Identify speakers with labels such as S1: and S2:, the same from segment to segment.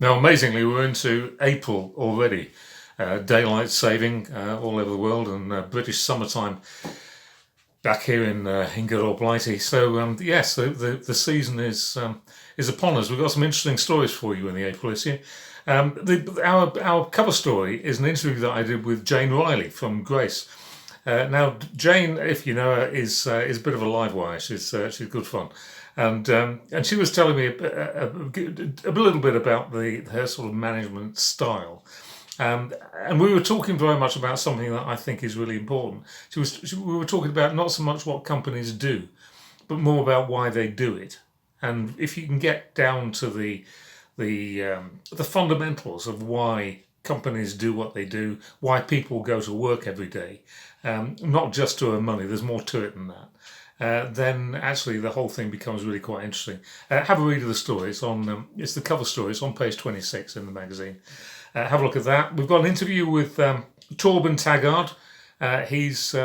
S1: Now, amazingly, we're into April already. Daylight saving all over the world, and British summertime back here in good old Blighty. So yes, the season is upon us. We've got some interesting stories for you in the April issue. Our cover story is an interview that I did with Jane Riley from Grace. Now, Jane, if you know her, is a bit of a live wire. She's good fun, and she was telling me a little bit about her sort of management style. And we were talking very much about something that I think is really important. We were talking about not so much what companies do, but more about why they do it. And if you can get down to the fundamentals of why companies do what they do, why people go to work every day, not just to earn money, there's more to it than that. Then actually the whole thing becomes really quite interesting. Have a read of the story. It's the cover story. It's on page 26 in the magazine. Have a look at that. We've got an interview with Torben Taggart. He's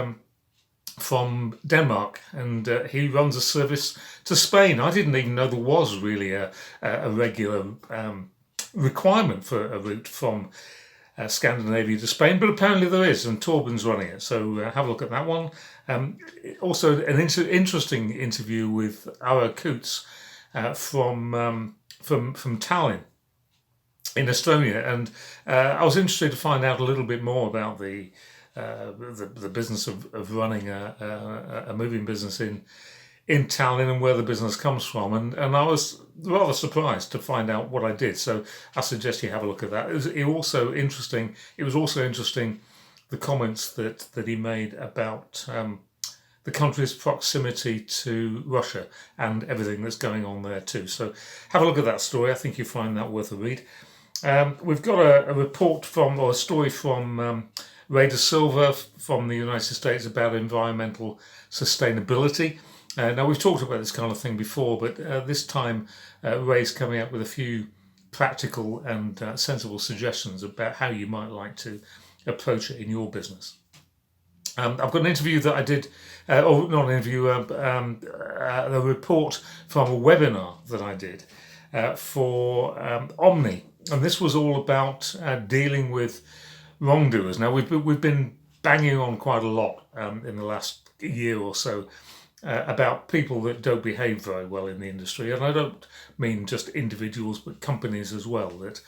S1: from Denmark, and he runs a service to Spain. I didn't even know there was really a regular requirement for a route from Scandinavia to Spain, but apparently there is, and Torben's running it. So have a look at that one. Also, an interesting interview with Ara Coates from Tallinn in Estonia, and I was interested to find out a little bit more about the business of running a moving business in Tallinn and where the business comes from, and I was rather surprised to find out what I did. So I suggest you have a look at that. It was also interesting the comments that he made about the country's proximity to Russia and everything that's going on there too. So have a look at that story. I think you'll find that worth a read. We've got a story from Ray De Silva from the United States about environmental sustainability. Now, we've talked about this kind of thing before, but this time Ray's coming up with a few practical and sensible suggestions about how you might like to approach it in your business. I've got an interview that I did, or not an interview, a report from a webinar that I did for Omni. And this was all about dealing with wrongdoers. Now, we've been banging on quite a lot in the last year or so about people that don't behave very well in the industry, and I don't mean just individuals, but companies as well that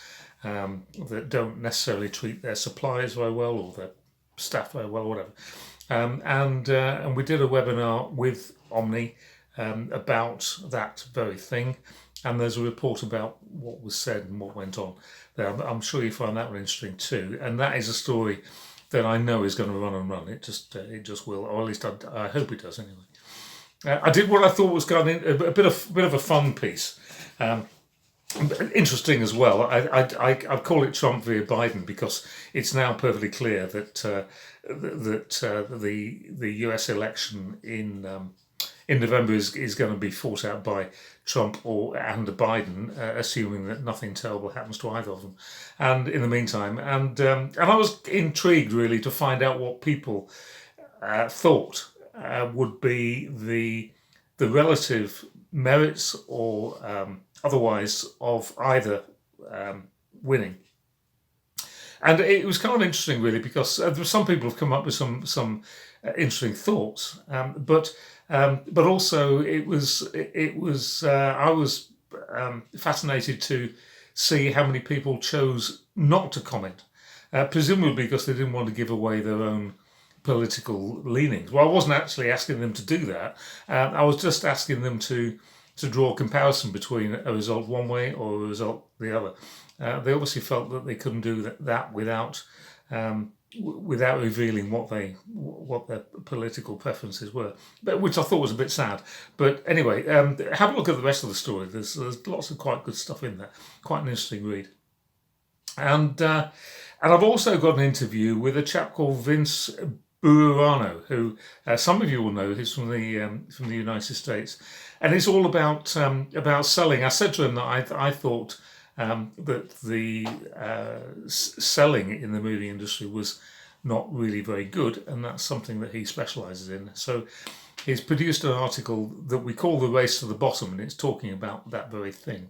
S1: don't necessarily treat their suppliers very well or their staff very well, or whatever. And we did a webinar with Omni about that very thing. And there's a report about what was said and what went on there. I'm sure you find that one interesting too. And that is a story that I know is going to run and run. It just will, or at least I hope it does anyway. I did what I thought was kind of a bit of a fun piece. Interesting as well. I call it Trump via Biden because it's now perfectly clear that the US election in November is going to be fought out by Trump and Biden, assuming that nothing terrible happens to either of them. And in the meantime, and I was intrigued really to find out what people thought would be the relative merits or otherwise of either winning. And it was kind of interesting really because some people have come up with some interesting thoughts, but also it was I was fascinated to see how many people chose not to comment, presumably because they didn't want to give away their own political leanings. Well, I wasn't actually asking them to do that. I was just asking them to draw a comparison between a result one way or a result the other. They obviously felt that they couldn't do that without revealing what their political preferences were, but which I thought was a bit sad. But anyway, have a look at the rest of the story. There's lots of quite good stuff in there. Quite an interesting read. And I've also got an interview with a chap called Vince Burano, who some of you will know. He's from the United States, and it's all about selling. I said to him that I thought that the selling in the movie industry was not really very good, and that's something that he specialises in. So he's produced an article that we call The Race to the Bottom, and it's talking about that very thing.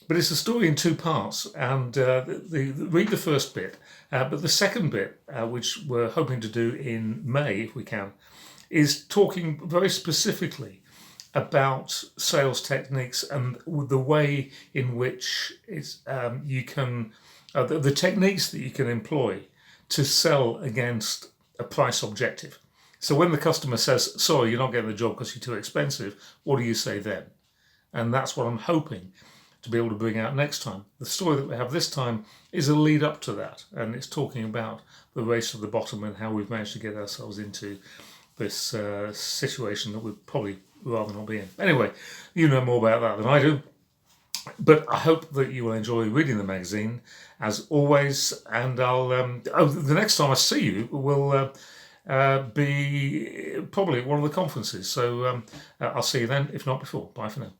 S1: But it's a story in two parts, and read the first bit. But the second bit, which we're hoping to do in May, if we can, is talking very specifically about sales techniques and the way in which you can, the techniques that you can employ to sell against a price objective. So when the customer says, sorry, you're not getting the job because you're too expensive, what do you say then? And that's what I'm hoping to be able to bring out next time. The story that we have this time is a lead up to that, and it's talking about the race to the bottom and how we've managed to get ourselves into this situation that we'd probably rather not be in. Anyway, you know more about that than I do, but I hope that you will enjoy reading the magazine as always, and I'll the next time I see you will be probably at one of the conferences, so I'll see you then, if not before. Bye for now.